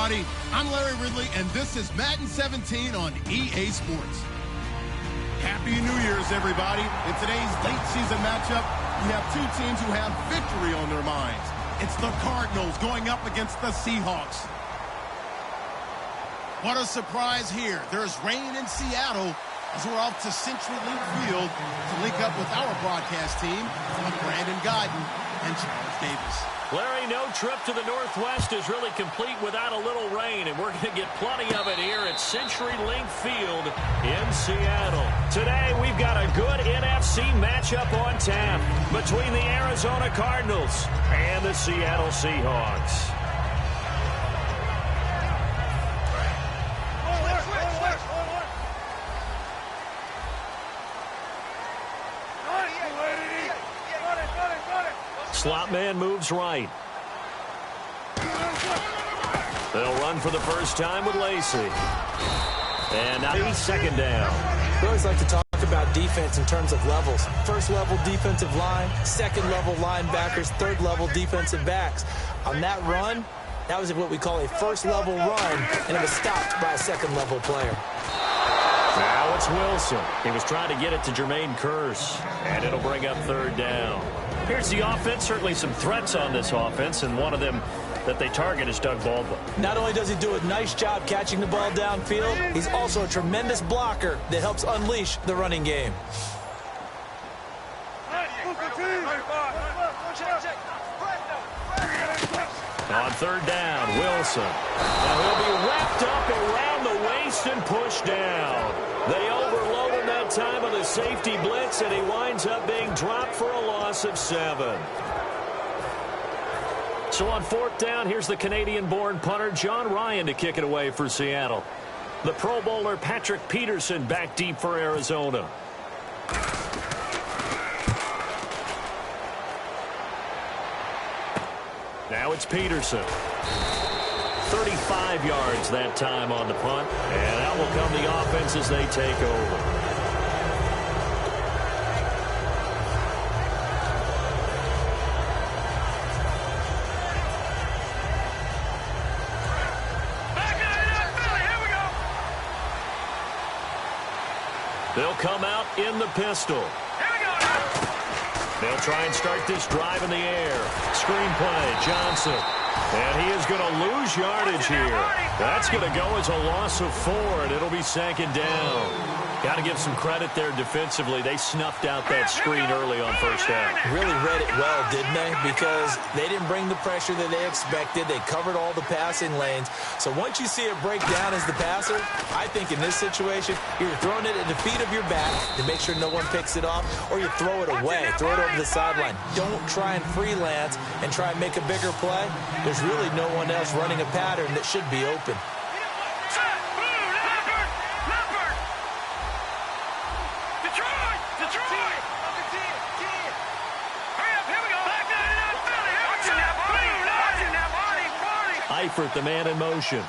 everybody. I'm Larry Ridley, and this is Madden 17 on EA Sports. Happy New Year's, everybody. In today's late season matchup, we have two teams who have victory on their minds. It's the Cardinals going up against the Seahawks. What a surprise here. There's rain in Seattle as we're off to CenturyLink Field to link up with our broadcast team from Brandon Godden and Charles Davis. Larry, no trip to the Northwest is really complete without a little rain, and we're going to get plenty of it here at CenturyLink Field in Seattle. Today, we've got a good NFC matchup on tap between the Arizona Cardinals and the Seattle Seahawks. Slot man moves right. They'll run for the first time with Lacey. And now he's second down. We always like to talk about defense in terms of levels. First level defensive line, second level linebackers, third level defensive backs. On that run, that was what we call a first level run, and it was stopped by a second level player. Now it's Wilson. He was trying to get it to Jermaine Kearse, and it'll bring up third down. Here's the offense. Certainly some threats on this offense, and one of them that they target is Doug Baldwin. Not only does he do a nice job catching the ball downfield, he's also a tremendous blocker that helps unleash the running game. On third down, Wilson. Now he'll be wrapped up around the waist and pushed down. They overload him that time on the safety blitz, and he winds up being dropped for a loss of 7. So on fourth down, here's the Canadian-born punter John Ryan to kick it away for Seattle. The Pro Bowler Patrick Peterson back deep for Arizona. Now it's Peterson. 35 yards that time on the punt. And out will come the offense as they take over. They'll come out in the pistol. They'll try and start this drive in the air. Screenplay, Johnson. And he is going to lose yardage here. That's going to go as a loss of 4, and it'll be second down. Got to give some credit there defensively. They snuffed out that screen early on first down. Really read it well, didn't they? Because they didn't bring the pressure that they expected. They covered all the passing lanes. So once you see it break down as the passer, I think in this situation, you're throwing it at the feet of your back to make sure no one picks it off, or you throw it away, throw it over the sideline. Don't try and freelance and try and make a bigger play. There's really no one else running a pattern that should be open. Eifert, the man in motion.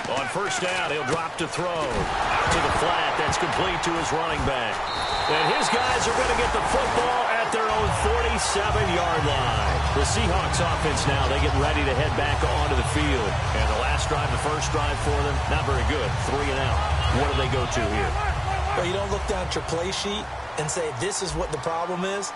On first down, he'll drop to throw. Out to the flat. That's complete to his running back. And his guys are going to get the football at their own 47-yard line. The Seahawks offense now, they get ready to head back onto the field. And the last drive, the first drive for them, not very good. 3 and out. What do they go to here? Well, you don't look down at your play sheet and say, this is what the problem is.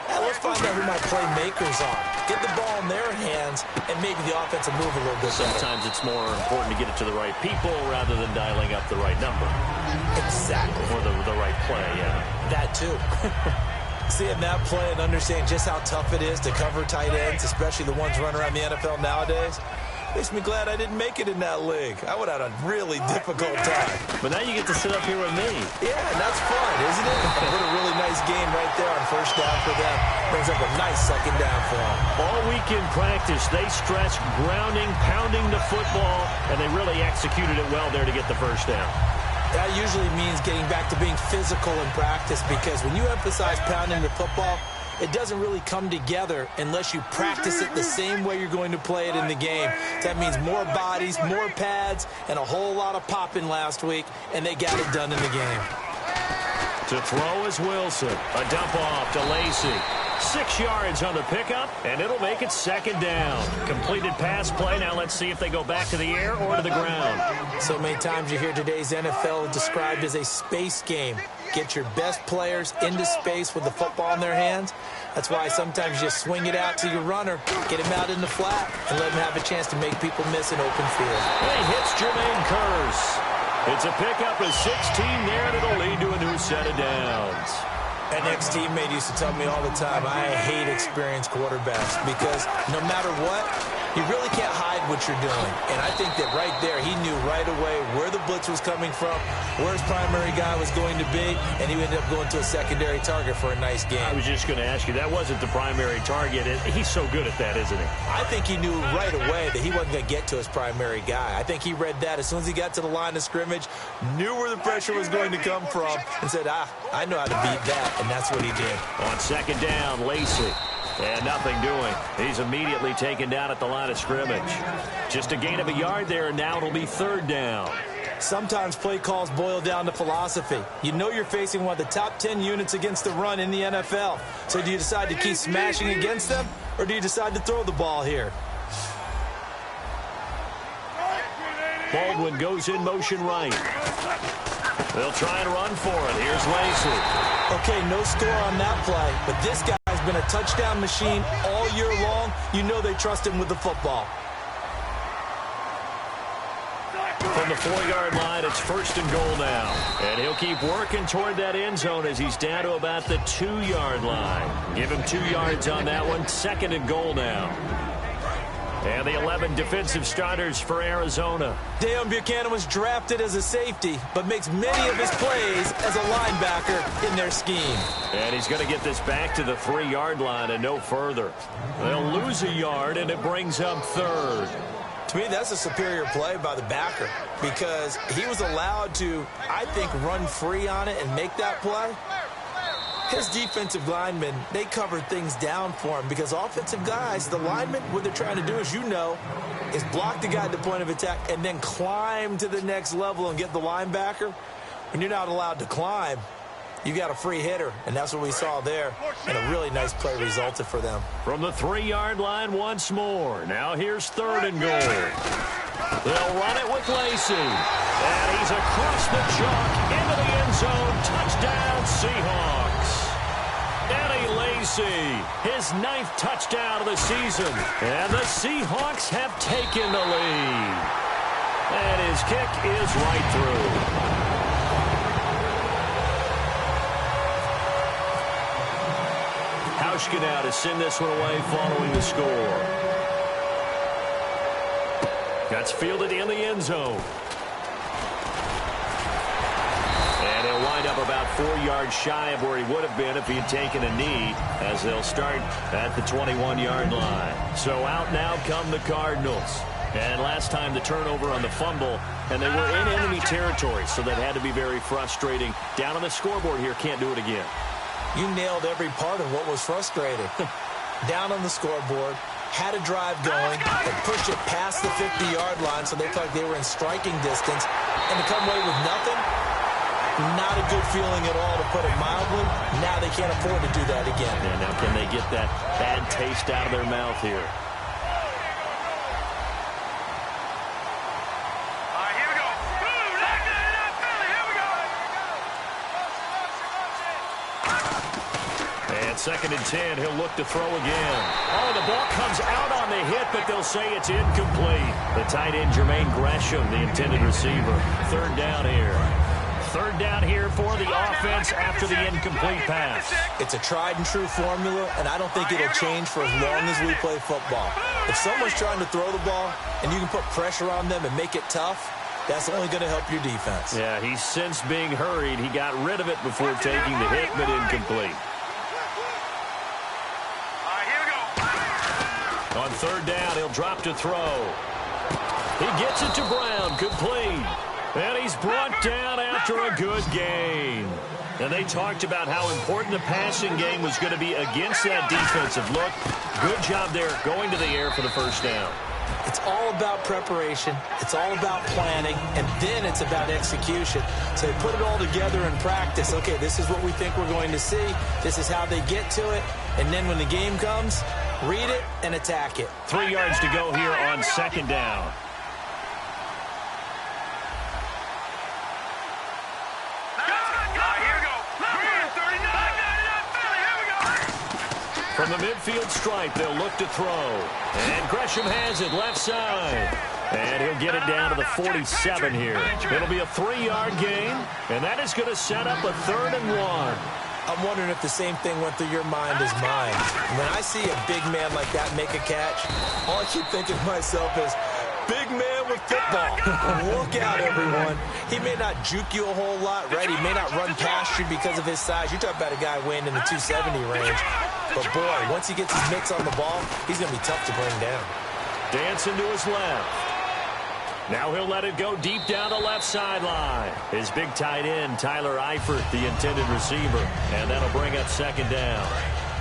Let's find out who my playmakers are. Get the ball in their hands, and maybe the offense will move a little bit better. Sometimes it's more important to get it to the right people rather than dialing up the right number. Exactly. Or the right play, yeah. That, too. Seeing that play and understanding just how tough it is to cover tight ends, especially the ones running around the NFL nowadays, makes me glad I didn't make it in that league. I would have had a really difficult time. But now you get to sit up here with me. Yeah, and that's fun, isn't it? What a really nice game right there on first down for them. Brings up a nice second down for them. All week in practice, they stressed grounding, pounding the football, and they really executed it well there to get the first down. That usually means getting back to being physical in practice, because when you emphasize pounding the football, it doesn't really come together unless you practice it the same way you're going to play it in the game. That means more bodies, more pads, and a whole lot of popping last week, and they got it done in the game. To throw is Wilson. A dump off to Lacey. 6 yards on the pickup, and it'll make it second down. Completed pass play. Now let's see if they go back to the air or to the ground. So many times you hear today's NFL described as a space game. Get your best players into space with the football in their hands. That's why sometimes you swing it out to your runner, get him out in the flat, and let him have a chance to make people miss an open field. He hits Jermaine Kearse. It's a pickup of 16 there, and it'll lead to a new set of downs. An ex-teammate used to tell me all the time, I hate experienced quarterbacks because no matter what, you really can't hide what you're doing. And I think that right there, he knew right away where the blitz was coming from, where his primary guy was going to be, and he ended up going to a secondary target for a nice game. I was just going to ask you, that wasn't the primary target. He's so good at that, isn't he? I think he knew right away that he wasn't going to get to his primary guy. I think he read that as soon as he got to the line of scrimmage, knew where the pressure was going to come from, and said, I know how to beat that, and that's what he did. On second down, Lacey. And nothing doing. He's immediately taken down at the line of scrimmage. Just a gain of a yard there, and now it'll be third down. Sometimes play calls boil down to philosophy. You know you're facing one of the top 10 units against the run in the NFL. So do you decide to keep smashing against them, or do you decide to throw the ball here? Baldwin goes in motion right. They'll try and run for it. Here's Lacey. Okay, no score on that play, but this guy's been a touchdown machine all year long. You know they trust him with the football. From the 4-yard line, it's first and goal now. And he'll keep working toward that end zone as he's down to about the 2-yard line. Give him 2 yards on that one. Second and goal now. And the 11 defensive starters for Arizona. Deion Buchanan was drafted as a safety, but makes many of his plays as a linebacker in their scheme. And he's going to get this back to the 3-yard line and no further. They'll lose a yard, and it brings up third. To me, that's a superior play by the backer because he was allowed to, I think, run free on it and make that play. His defensive linemen, they covered things down for him because offensive guys, the linemen, what they're trying to do, as you know, is block the guy at the point of attack and then climb to the next level and get the linebacker. When you're not allowed to climb, you got a free hitter, and that's what we saw there, and a really nice play resulted for them. From the 3-yard line once more. Now here's third and goal. They'll run it with Lacey. And he's across the chalk into the end zone. Touchdown, Seahawks. Eddie Lacey, his 9th touchdown of the season. And the Seahawks have taken the lead. And his kick is right through. Hauschka now to send this one away following the score. That's fielded in the end zone. And he'll wind up about 4 yards shy of where he would have been if he had taken a knee, as they'll start at the 21-yard line. So out now come the Cardinals. And last time the turnover on the fumble, and they were in enemy territory, so that had to be very frustrating. Down on the scoreboard here, can't do it again. You nailed every part of what was frustrating. Down on the scoreboard, had a drive going, and pushed it past the 50-yard line so they felt like they were in striking distance, and to come away with nothing, not a good feeling at all, to put it mildly. Now they can't afford to do that again. Yeah, now can they get that bad taste out of their mouth here? Second and 10, he'll look to throw again. Oh, the ball comes out on the hit, but they'll say it's incomplete. The tight end, Jermaine Gresham, the intended receiver. Third down here. Third down here for the offense after the incomplete pass. It's a tried and true formula, and I don't think it'll change for as long as we play football. If someone's trying to throw the ball and you can put pressure on them and make it tough, that's only going to help your defense. Yeah, he's since being hurried. He got rid of it before taking the hit, but incomplete. On third down, he'll drop to throw. He gets it to Brown, complete. And he's brought down after a good gain. And they talked about how important the passing game was going to be against that defensive look. Good job there going to the air for the first down. It's all about preparation. It's all about planning, and then it's about execution. So they put it all together in practice. Okay, this is what we think we're going to see. This is how they get to it. And then when the game comes, read it and attack it. 3 yards to go here on second down. From the midfield stripe, they'll look to throw. And Gresham has it left side. And he'll get it down to the 47 here. It'll be a 3-yard gain, and that is going to set up a 3rd and 1. I'm wondering if the same thing went through your mind as mine. When I see a big man like that make a catch, all I keep thinking to myself is, big man with football. Look out, everyone. He may not juke you a whole lot, right? He may not run past you because of his size. You're talking about a guy weighing in the 270 range. But, boy, once he gets his mitts on the ball, he's going to be tough to bring down. Dancing to his left. Now he'll let it go deep down the left sideline. His big tight end, Tyler Eifert, the intended receiver. And that'll bring up second down.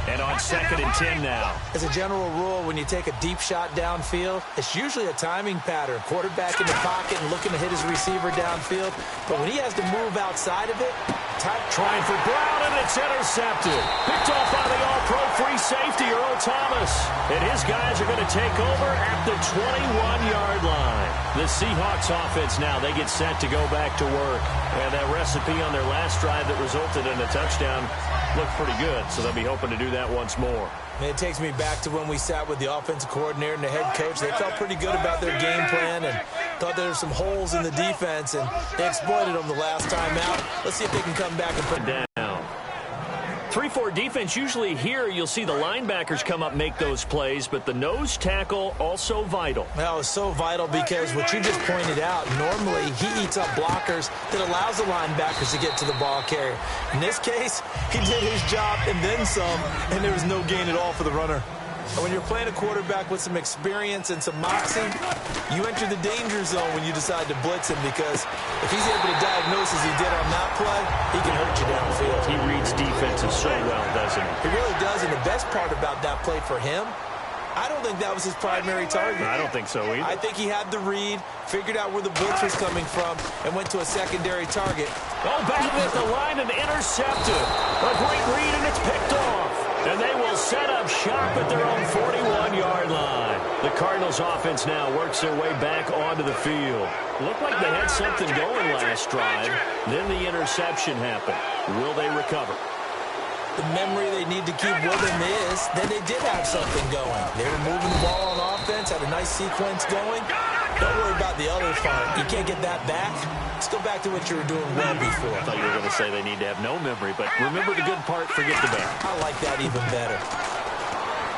And on 2nd and 10 now. As a general rule, when you take a deep shot downfield, it's usually a timing pattern. Quarterback in the pocket and looking to hit his receiver downfield. But when he has to move outside of it, trying for Brown, and it's intercepted. Picked off by the all-pro free safety, Earl Thomas. And his guys are going to take over at the 21-yard line. The Seahawks offense now, they get set to go back to work. And that recipe on their last drive that resulted in a touchdown looked pretty good, so they'll be hoping to do that once more. And it takes me back to when we sat with the offensive coordinator and the head coach. They felt pretty good about their game plan and thought there were some holes in the defense, and they exploited them the last time out. Let's see if they can come back and put it down. 3-4 defense, usually here you'll see the linebackers come up make those plays, but the nose tackle also vital. Well, it's so vital because what you just pointed out, normally he eats up blockers that allows the linebackers to get to the ball carrier. In this case, he did his job and then some, and there was no gain at all for the runner. And when you're playing a quarterback with some experience and some moxie, you enter the danger zone when you decide to blitz him, because if he's able to diagnose as he did on that play, he can hurt you downfield. He reads defenses so well, doesn't he? He really does, and the best part about that play for him, I don't think that was his primary target. I don't think so either. I think he had the read, figured out where the blitz was coming from, and went to a secondary target. Oh, back at the line and intercepted. A great read, and it's picked off. And they will set up shop at their own 41-yard line. The Cardinals offense now works their way back onto the field. Looked like they had something going last drive. Then the interception happened. Will they recover? The memory they need to keep with them is that they did have something going. They were moving the ball on offense, had a nice sequence going. Don't worry about the other part. You can't get that back. Let's go back to what you were doing well before. I thought you were going to say they need to have no memory, but remember the good part, forget the bad. I like that even better.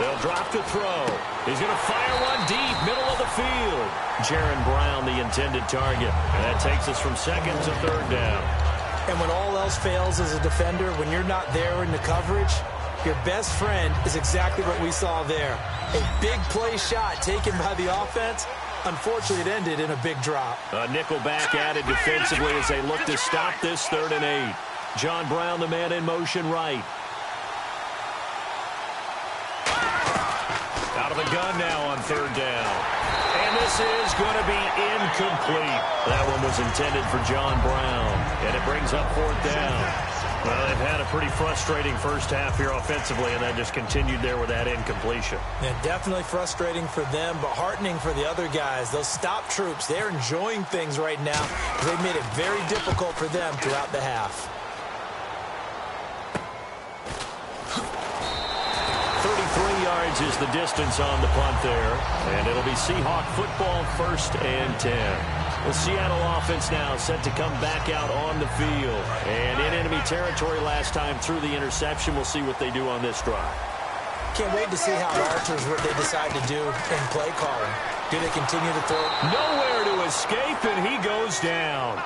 They'll drop to throw. He's going to fire one deep, middle of the field. Jaron Brown, the intended target. And that takes us from 2nd to 3rd down. And when all else fails as a defender, when you're not there in the coverage, your best friend is exactly what we saw there. A big play shot taken by the offense. Unfortunately, it ended in a big drop. A nickel back added defensively as they look to stop this 3rd and 8. John Brown, the man in motion right. Out of the gun now on 3rd down. And this is going to be incomplete. That one was intended for John Brown. And it brings up 4th down. Well, they've had a pretty frustrating first half here offensively, and that just continued there with that incompletion. Yeah, definitely frustrating for them, but heartening for the other guys. Those stop troops, they're enjoying things right now. They've made it very difficult for them throughout the half. 33 yards is the distance on the punt there, and it'll be Seahawk football 1st and 10. The Seattle offense now set to come back out on the field. And in enemy territory last time through the interception. We'll see what they do on this drive. Can't wait to see how it alters what they decide to do in play calling. Do they continue to throw? Nowhere to escape, and he goes down.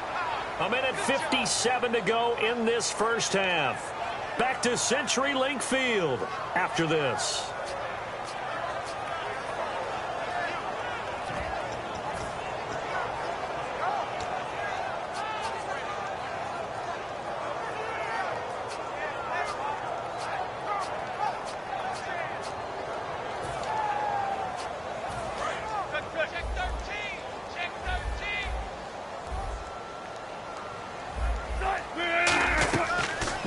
1:57 to go in this first half. Back to CenturyLink Field after this.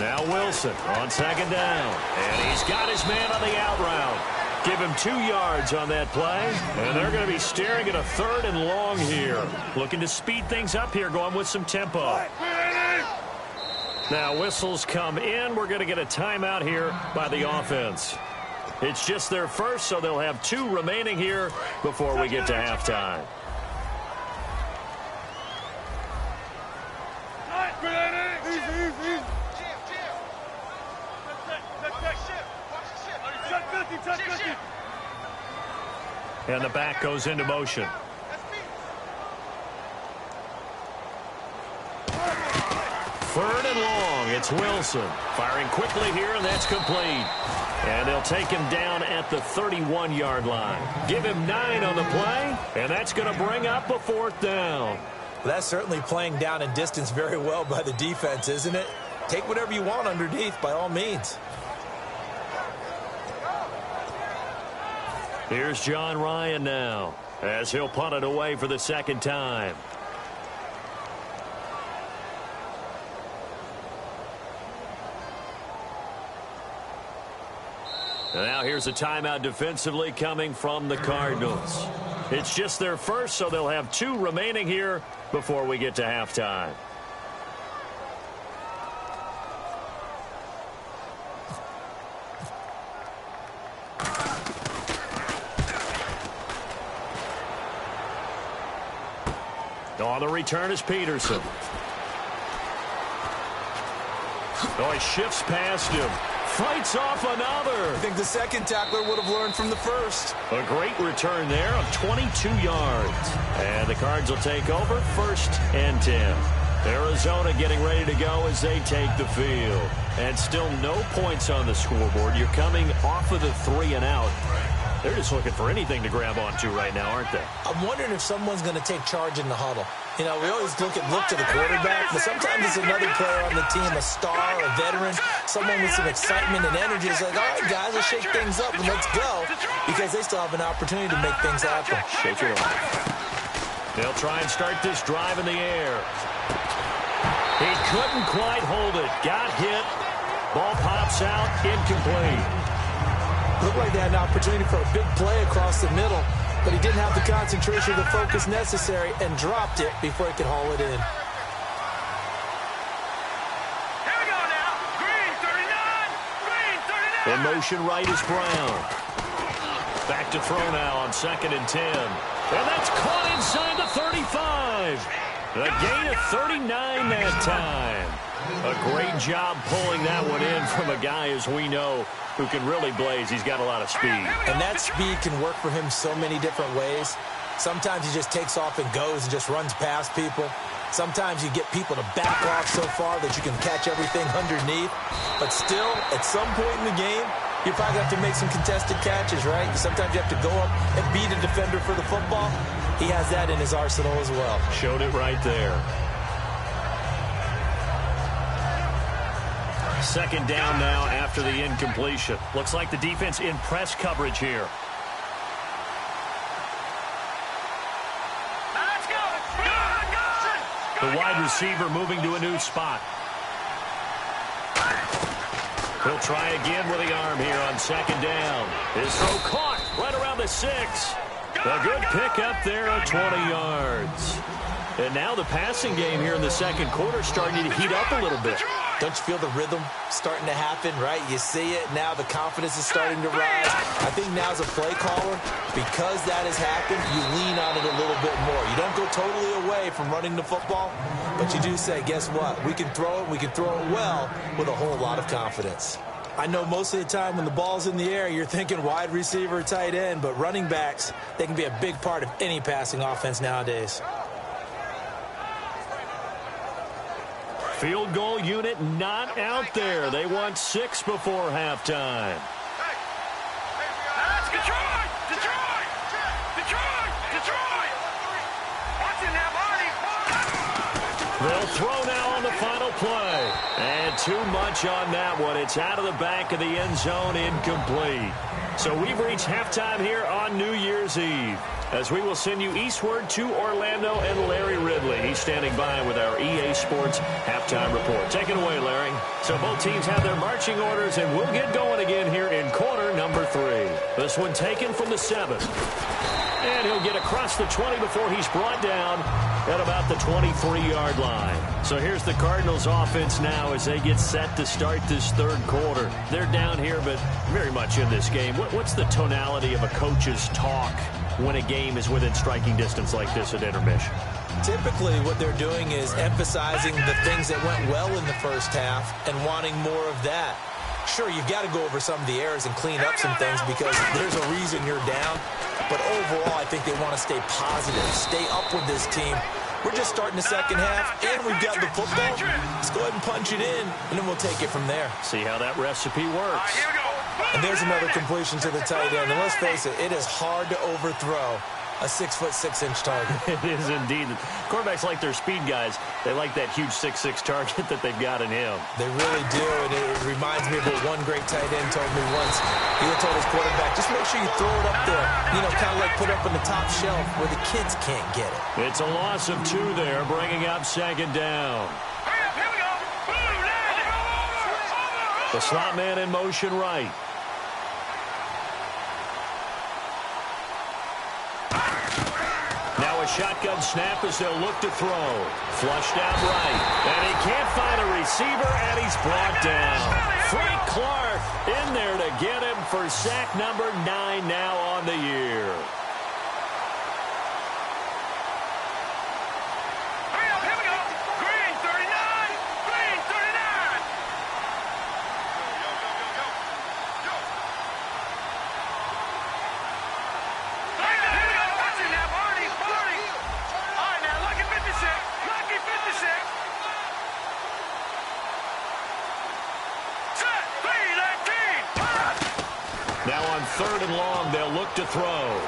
Now Wilson on second down. And he's got his man on the out route. Give him 2 yards on that play. And they're going to be staring at a 3rd and long here. Looking to speed things up here, going with some tempo. Now whistles come in. We're going to get a timeout here by the offense. It's just their first, so they'll have 2 remaining here before we get to halftime. And the back goes into motion. Third and long. It's Wilson. Firing quickly here, and that's complete. And they'll take him down at the 31-yard line. Give him 9 on the play, and that's going to bring up a 4th down. That's certainly playing down and distance very well by the defense, isn't it? Take whatever you want underneath, by all means. Here's John Ryan now, as he'll punt it away for the 2nd time. And now here's a timeout defensively coming from the Cardinals. It's just their first, so they'll have 2 remaining here before we get to halftime. On the return is Peterson. Oh, he shifts past him. Fights off another. I think the second tackler would have learned from the first. A great return there of 22 yards. And the Cards will take over 1st and 10. Arizona getting ready to go as they take the field. And still no points on the scoreboard. You're coming off of the 3 and out. They're just looking for anything to grab onto right now, aren't they? I'm wondering if someone's going to take charge in the huddle. You know, we always look to the quarterback, but sometimes it's another player on the team, a star, a veteran, someone with some excitement and energy. It's like, all right, guys, let's shake things up and let's go, because they still have an opportunity to make things happen. Shake it off. They'll try and start this drive in the air. He couldn't quite hold it. Got hit. Ball pops out, incomplete. Looked like they had an opportunity for a big play across the middle, but he didn't have the concentration or the focus necessary and dropped it before he could haul it in. Here we go now. Green 39. In motion right is Brown. Back to throw now on 2nd and 10. And that's caught inside the 35. A gain of 39 that time. A great job pulling that one in from a guy, as we know, who can really blaze. He's got a lot of speed. And that speed can work for him so many different ways. Sometimes he just takes off and goes and just runs past people. Sometimes you get people to back off so far that you can catch everything underneath. But still, at some point in the game, you probably have to make some contested catches, right? Sometimes you have to go up and beat a defender for the football. He has that in his arsenal as well. Showed it right there. 2nd down now after the incompletion. Looks like the defense in press coverage here. Let's go. The wide receiver moving to a new spot. He'll try again with the arm here on 2nd down. His throw caught right around the 6. A good pickup there of 20 yards. And now the passing game here in the 2nd quarter starting to heat up a little bit. Don't you feel the rhythm starting to happen, right? You see it. Now the confidence is starting to rise. I think now as a play caller, because that has happened, you lean on it a little bit more. You don't go totally away from running the football, but you do say, guess what? We can throw it. We can throw it well with a whole lot of confidence. I know most of the time when the ball's in the air, you're thinking wide receiver, tight end, but running backs, they can be a big part of any passing offense nowadays. Field goal unit not out there. They want 6 before halftime. That's Detroit! Detroit! Detroit! Detroit! Watch it now, Marty! They'll throw now on on the final play. And too much on that one. It's out of the back of the end zone, incomplete. So we've reached halftime here on New Year's Eve, as we will send you eastward to Orlando and Larry Ridley. He's standing by with our EA Sports halftime report. Take it away, Larry. So both teams have their marching orders, and we'll get going again here in quarter number 3. This one taken from the 7. And he'll get across the 20 before he's brought down at about the 23-yard line. So here's the Cardinals offense now as they get set to start this third quarter. They're down here, but very much in this game. What's the tonality of a coach's talk when a game is within striking distance like this at intermission? Typically, what they're doing is emphasizing the things that went well in the first half and wanting more of that. Sure, you've got to go over some of the errors and clean up some things because there's a reason you're down. But overall, I think they want to stay positive, stay up with this team. We're just starting the second half, and we've got the football. Let's go ahead and punch it in, and then we'll take it from there. See how that recipe works. And there's another completion to the tight end. And let's face it, it is hard to overthrow a 6'6" target. It is indeed. Quarterbacks like their speed guys. They like that huge 6'6" target that they've got in him. They really do, and it reminds me of what one great tight end told me once. He told his quarterback, just make sure you throw it up there, kind of like put it up on the top shelf where the kids can't get it. It's a loss of 2 there, bringing up second down. Here we go. The slot man in motion right. Now a shotgun snap as they'll look to throw. Flushed out right. And he can't find a receiver, and he's brought down. Frank Clark in there to get him for sack number 9 now on the year. Here we go. Green 39. Green 39. Here we go. Watch it now, Barney. All right, now, lucky 56. Lucky 56. Set. 3-19. Now on 3rd and long, they'll look to throw.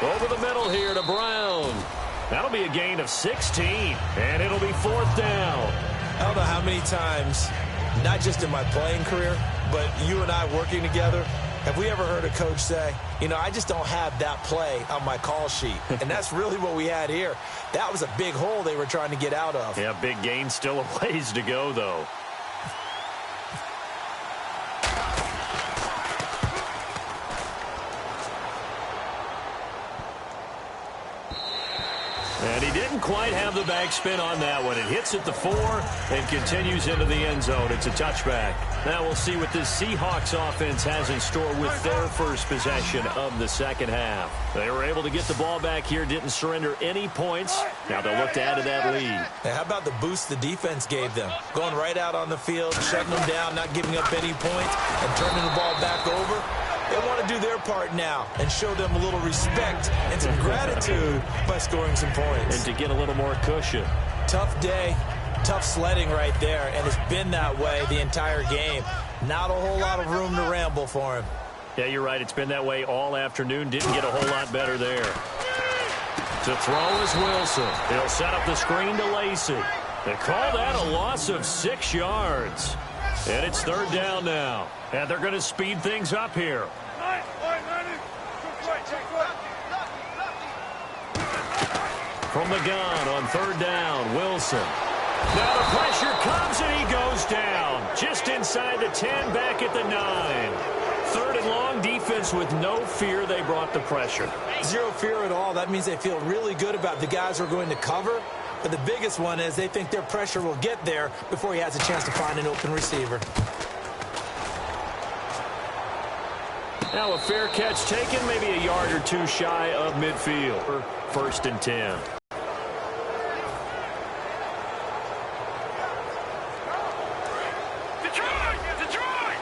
Over the middle here to Brown. That'll be a gain of 16, and it'll be 4th down. I don't know how many times, not just in my playing career, but you and I working together, have we ever heard a coach say, I just don't have that play on my call sheet. And that's really what we had here. That was a big hole they were trying to get out of. Yeah, big gain, still a ways to go, though. And he didn't quite have the backspin on that one. It hits at the 4 and continues into the end zone. It's a touchback. Now we'll see what this Seahawks offense has in store with their first possession of the second half. They were able to get the ball back here, didn't surrender any points. Now they'll look to add to that lead. Hey, how about the boost the defense gave them? Going right out on the field, shutting them down, not giving up any points, and turning the ball back over. They want to do their part now and show them a little respect and some gratitude by scoring some points. And to get a little more cushion. Tough day, tough sledding right there, and it's been that way the entire game. Not a whole lot of room to ramble for him. Yeah, you're right. It's been that way all afternoon. Didn't get a whole lot better there. To throw is Wilson. He'll set up the screen to Lacey. They call that a loss of 6 yards. And it's 3rd down now. And they're going to speed things up here. From the gun on 3rd down, Wilson. Now the pressure comes and he goes down. Just inside the 10, back at the 9. 3rd and long, defense with no fear. They brought the pressure. Zero fear at all. That means they feel really good about the guys who are going to cover. But the biggest one is they think their pressure will get there before he has a chance to find an open receiver. Now a fair catch taken, maybe a yard or 2 shy of midfield. 1st and 10. Detroit!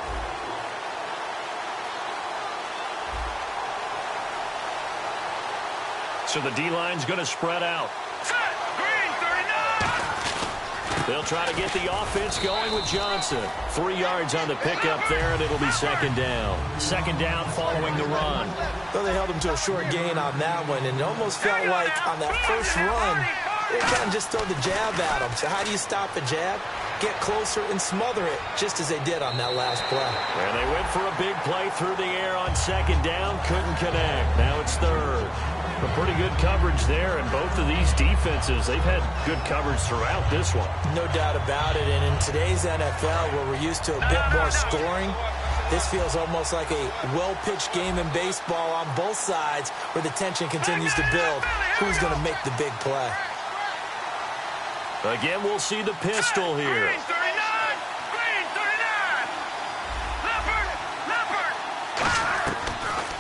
So the D-line's going to spread out. Set. Green 39. They'll try to get the offense going with Johnson. 3 yards on the pickup there, and it'll be 2nd down. 2nd down following the run. Though they held him to a short gain on that one, and it almost felt like on that first run, they were trying to just throw the jab at him. So how do you stop a jab? Get closer and smother it, just as they did on that last play. And they went for a big play through the air on second down, couldn't connect. Now it's third. A pretty good coverage there, and both of these defenses, they've had good coverage throughout this one. No doubt about it, and in today's NFL, where we're used to a bit more scoring, this feels almost like a well-pitched game in baseball on both sides where the tension continues to build. Who's going to make the big play? Again, we'll see the pistol here. Green 39! Green 39! Leopard!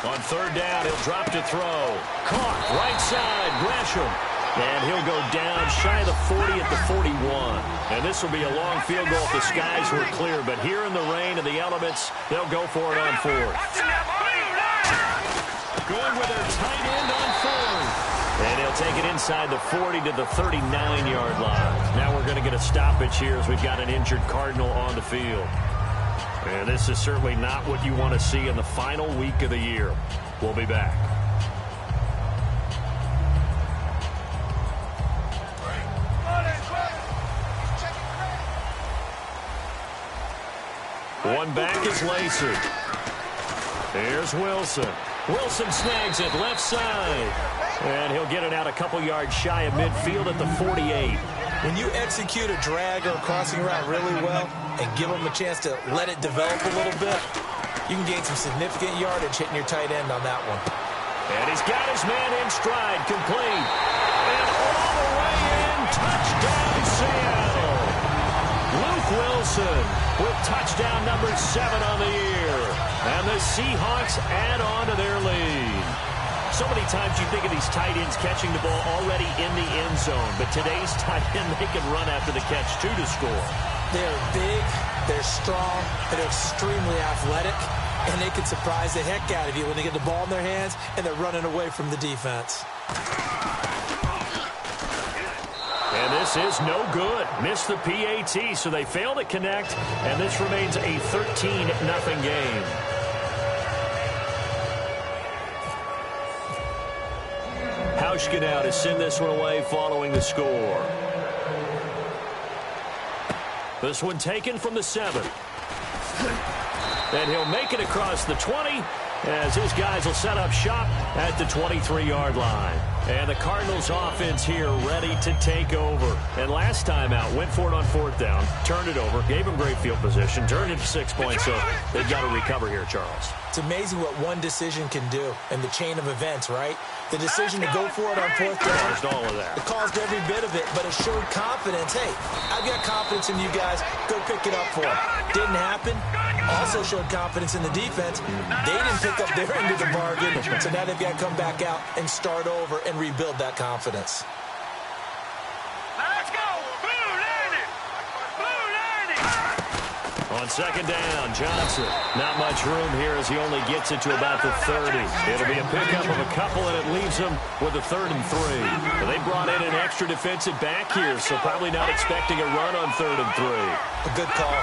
On third down, he'll drop to throw. Caught, right side, Gresham. And he'll go down shy of the 40 at the 41. And this will be a long field goal if the skies were clear. But here in the rain and the elements, they'll go for it on fourth. Going with their tight end on fourth. And he'll take it inside the 40 to the 39-yard line. Now we're going to get a stoppage here as we've got an injured Cardinal on the field. And this is certainly not what you want to see in the final week of the year. We'll be back. One back is Lacer. Here's Wilson. Wilson snags it left side. And he'll get it out a couple yards shy of midfield at the 48. When you execute a drag or a crossing route really well and give them a chance to let it develop a little bit, you can gain some significant yardage hitting your tight end on that one. And he's got his man in stride, complete. And all the way in, touchdown Seattle. Luke Wilson with touchdown number 7 on the year. And the Seahawks add on to their lead. So many times you think of these tight ends catching the ball already in the end zone. But today's tight end, they can run after the catch, too, to score. They're big, they're strong, they're extremely athletic, and they can surprise the heck out of you when they get the ball in their hands and they're running away from the defense. And this is no good. Missed the PAT, so they fail to connect, and this remains a 13-0 game. Hauschka now to send this one away following the score. This one taken from the 7. And he'll make it across the 20 as his guys will set up shop at the 23-yard line. And the Cardinals offense here ready to take over. And last time out, went for it on fourth down, turned it over, gave him great field position, turned it to 6 points, so they've got to recover here, Charles. It's amazing what one decision can do in the chain of events, right? The decision to go for it on fourth down, all of that. It caused every bit of it, but it showed confidence. Hey, I've got confidence in you guys. Go pick it up for them. Didn't happen. Also showed confidence in the defense. They didn't pick up their end of the bargain, so now they've got to come back out and start over and rebuild that confidence. Let's go! Blue landing! Blue landing! On second down, Johnson. Not much room here as he only gets it to about the 30. It'll be a pickup of a couple, and it leaves him with a 3rd and 3. Well, they brought in an extra defensive back here, so probably not expecting a run on 3rd and 3. A good call.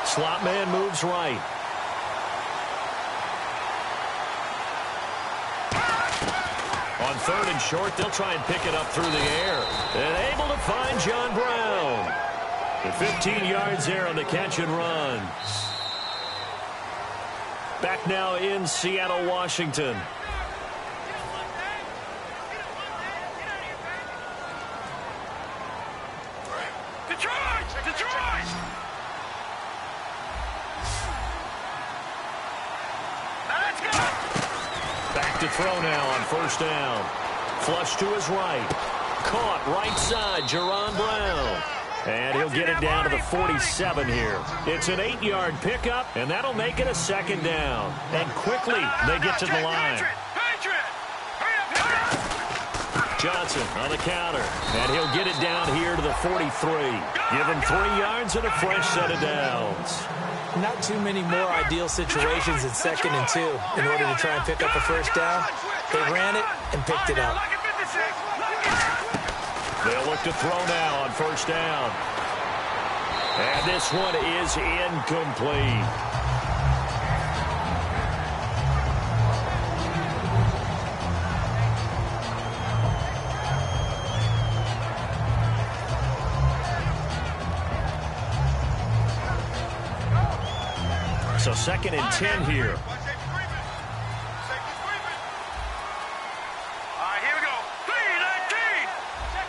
Slot man moves right. On 3rd and short, they'll try and pick it up through the air. And able to find John Brown. And 15 yards there on the catch and run. Back now in Seattle, Washington. Detroit! Detroit! Let's go! Back to throw now on first down. Flush to his right. Caught right side, Jerron Brown. And he'll get it down to the 47 here. It's an 8-yard pickup, and that'll make it a 2nd down. And quickly, they get to the line. Johnson on the counter, and he'll get it down here to the 43. Give him 3 yards and a fresh set of downs. Not too many more ideal situations in 2nd and 2 in order to try and pick up a first down. They ran it and picked it up. They'll look to throw now on first down. And this one is incomplete. So 2nd and 10 here. All right, here we go. 3-19.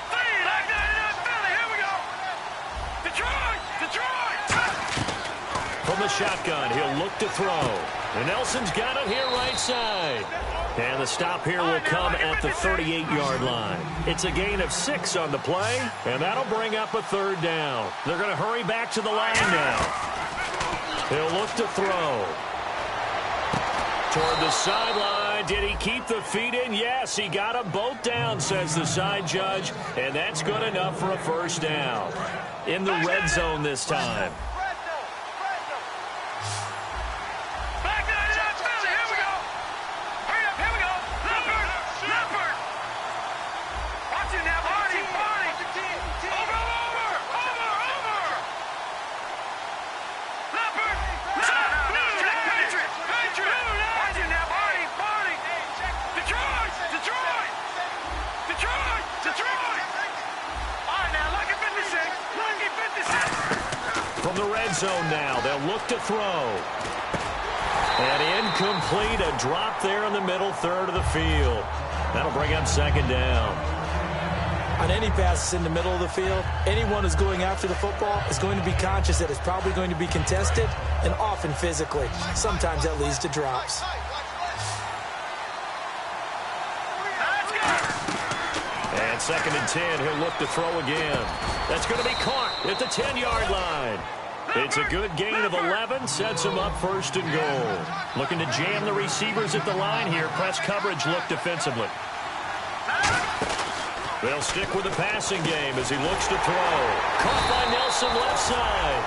3-19 Philly. Here we go. Detroit. From the shotgun, he'll look to throw. And Nelson's got it here right side. And the stop here will come at the 38-yard line. It's a gain of 6 on the play, and that'll bring up a 3rd down. They're going to hurry back to the line now. He'll look to throw. Toward the sideline. Did he keep the feet in? Yes, he got them both down, says the side judge. And that's good enough for a 1st down. In the red zone this time. From the red zone now, they'll look to throw. And incomplete, a drop there in the middle 3rd of the field. That'll bring up 2nd down. On any passes in the middle of the field, anyone who's going after the football is going to be conscious that it's probably going to be contested, and often physically. Sometimes that leads to drops. And 2nd and 10, he'll look to throw again. That's going to be caught at the 10-yard line. It's a good gain of 11, sets him up 1st and goal. Looking to jam the receivers at the line here. Press coverage look defensively. They'll stick with the passing game as he looks to throw. Caught by Nelson left side.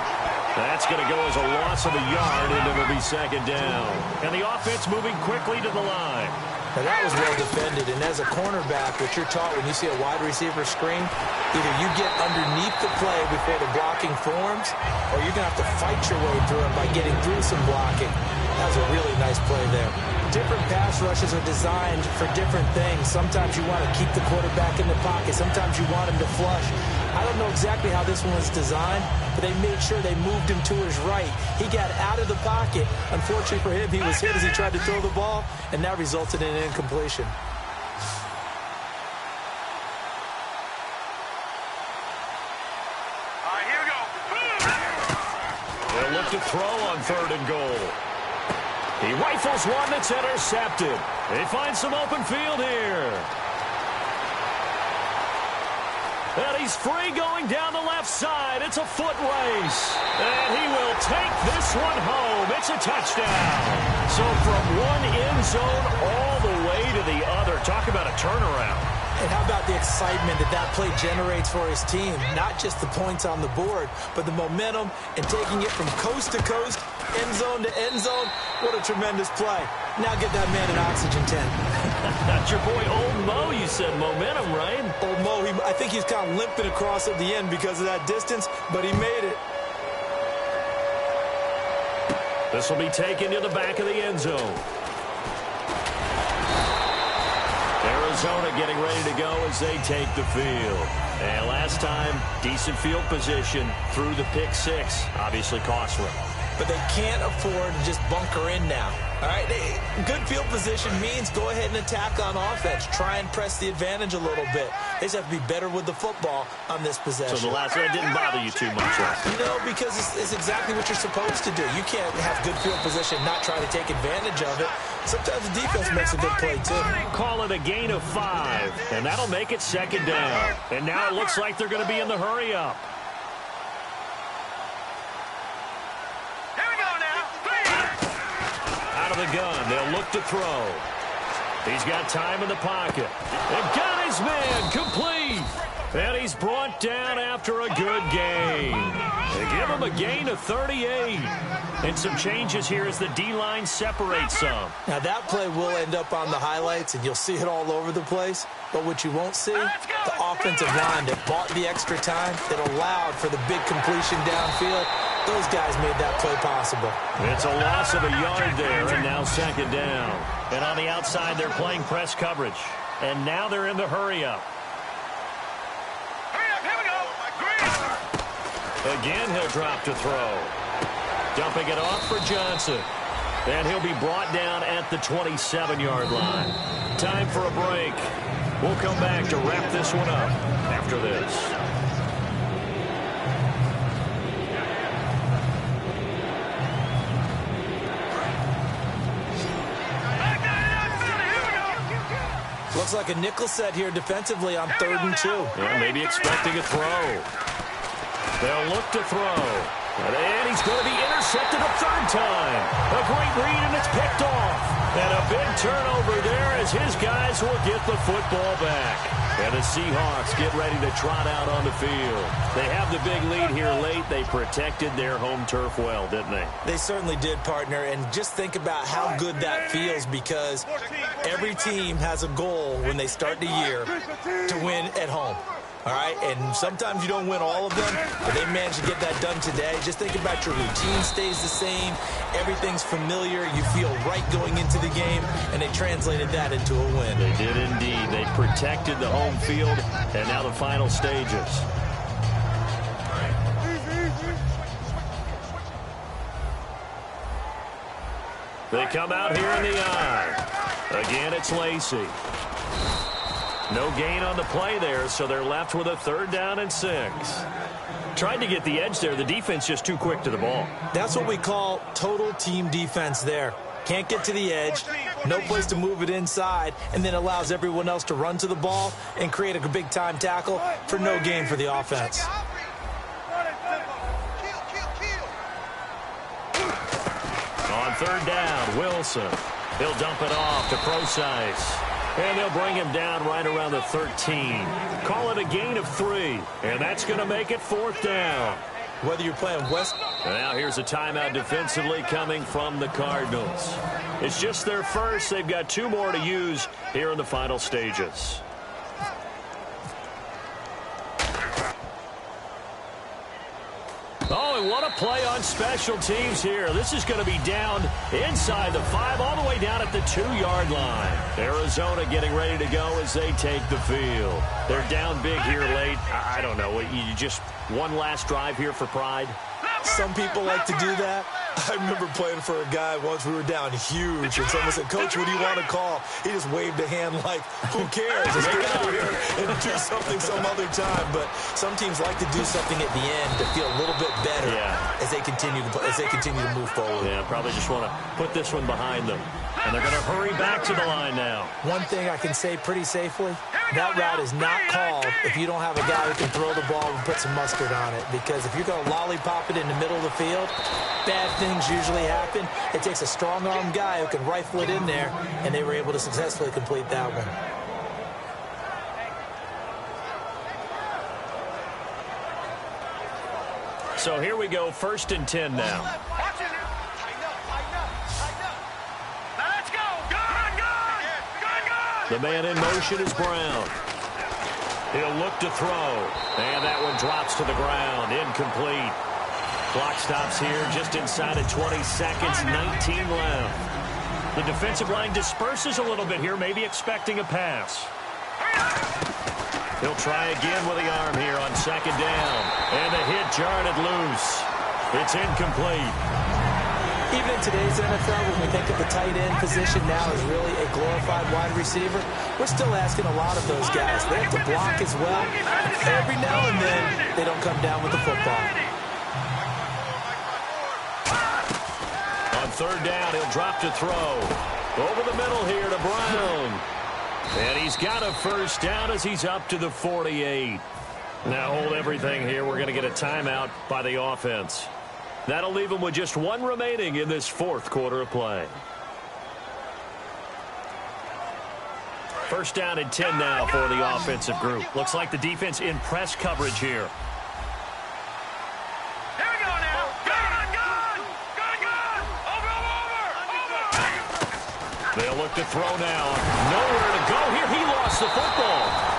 That's going to go as a loss of a yard, and it'll be 2nd down. And the offense moving quickly to the line. Now that was well defended, and as a cornerback, what you're taught when you see a wide receiver screen, either you get underneath the play before the blocking forms, or you're going to have to fight your way through it by getting through some blocking. That was a really nice play there. Different pass rushes are designed for different things. Sometimes you want to keep the quarterback in the pocket. Sometimes you want him to flush. I don't know exactly how this one was designed, but they made sure they moved him to his right. He got out of the pocket. Unfortunately for him, he was hit as he tried to throw the ball, and that resulted in an incompletion. All right, here we go. They'll look to throw on 3rd and goal. He rifles one that's intercepted. They find some open field here. And he's free going down the left side. It's a foot race. And he will take this one home. It's a touchdown. So from one end zone all the way to the other. Talk about a turnaround. And how about the excitement that that play generates for his team? Not just the points on the board, but the momentum and taking it from coast to coast, end zone to end zone. What a tremendous play. Now get that man an oxygen tent. That's your boy Old Mo. You said momentum, right? Old Mo, I think he's kind of limping across at the end because of that distance, but he made it. This will be taken to the back of the end zone. Arizona getting ready to go as they take the field. And last time, decent field position through the pick 6. Obviously costly. But they can't afford to just bunker in now. All right, good field position means go ahead and attack on offense. Try and press the advantage a little bit. They just have to be better with the football on this possession. So the last one didn't bother you too much, right? No, because it's exactly what you're supposed to do. You can't have good field position and not try to take advantage of it. Sometimes the defense makes a good play, too. Call it a gain of 5, and that'll make it 2nd down. And now it looks like they're going to be in the hurry-up. Out of the gun, they'll look to throw. He's got time in the pocket. And got his man complete. And he's brought down after a good gain. They give him a gain of 38. And some changes here as the D-line separates some. Now that play will end up on the highlights, and you'll see it all over the place. But what you won't see, the offensive line that bought the extra time, that allowed for the big completion downfield. Those guys made that play possible. It's a loss of a yard there, and now 2nd down. And on the outside, they're playing press coverage. And now they're in the hurry-up. Hurry up, here we go. Green. Again, he'll drop to throw. Dumping it off for Johnson. And he'll be brought down at the 27-yard line. Time for a break. We'll come back to wrap this one up after this. Looks like a nickel set here defensively on 3rd and 2. Yeah, maybe expecting a throw. They'll look to throw. And he's going to be intercepted a 3rd time. A great read, and it's picked off. And a big turnover there as his guys will get the football back. And the Seahawks get ready to trot out on the field. They have the big lead here late. They protected their home turf well, didn't they? They certainly did, partner. And just think about how good that feels, because every team has a goal when they start the year to win at home. All right, and sometimes you don't win all of them, but they managed to get that done today. Just think about your routine stays the same. Everything's familiar. You feel right going into the game, and they translated that into a win. They did indeed. They protected the home field, and now the final stages. They come out here in the I. Again, it's Lacy. No gain on the play there, so they're left with a 3rd down and 6. Tried to get the edge there. The defense just too quick to the ball. That's what we call total team defense there. Can't get to the edge, no place to move it inside, and then allows everyone else to run to the ball and create a big-time tackle for no gain for the offense. On 3rd down, Wilson. He'll dump it off to Procise. And they'll bring him down right around the 13. Call it a gain of 3. And that's going to make it 4th down. Whether you're playing West... And now here's a timeout defensively coming from the Cardinals. It's just their first. They've got 2 more to use here in the final stages. Oh, and what a play on special teams here. This is going to be down inside the 5, all the way down at the 2-yard line. Arizona getting ready to go as they take the field. They're down big here late. I don't know. You just one last drive here for pride? Some people like to do that. I remember playing for a guy once. We were down huge, and someone said, "Coach, what do you want to call?" He just waved a hand like, "Who cares? Let's get out of here and do something some other time." But some teams like to do something at the end to feel a little bit better as they continue to move forward. Yeah, probably just want to put this one behind them. And they're going to hurry back to the line now. One thing I can say pretty safely, that route is not called if you don't have a guy who can throw the ball and put some mustard on it. Because if you're going to lollipop it in the middle of the field, bad things usually happen. It takes a strong-armed guy who can rifle it in there, and they were able to successfully complete that one. So here we go, 1st and 10 now. The man in motion is Brown. He'll look to throw. And that one drops to the ground. Incomplete. Clock stops here just inside of 20 seconds. 19 left. The defensive line disperses a little bit here, maybe expecting a pass. He'll try again with the arm here on 2nd down. And the hit jarred it loose. It's incomplete. Even in today's NFL, when we think of the tight end position now as really a glorified wide receiver, we're still asking a lot of those guys. They have to block as well. Every now and then, they don't come down with the football. On 3rd down, he'll drop to throw. Over the middle here to Brown. And he's got a 1st down as he's up to the 48. Now hold everything here. We're going to get a timeout by the offense. That'll leave them with just 1 remaining in this 4th quarter of play. 1st down and 10 now for the offensive group. Looks like the defense in press coverage here. Here we go now. Gun. Over. They'll look to throw now. Nowhere to go here. He lost the football.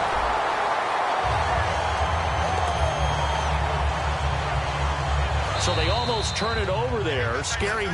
So they almost turn it over there. Scary.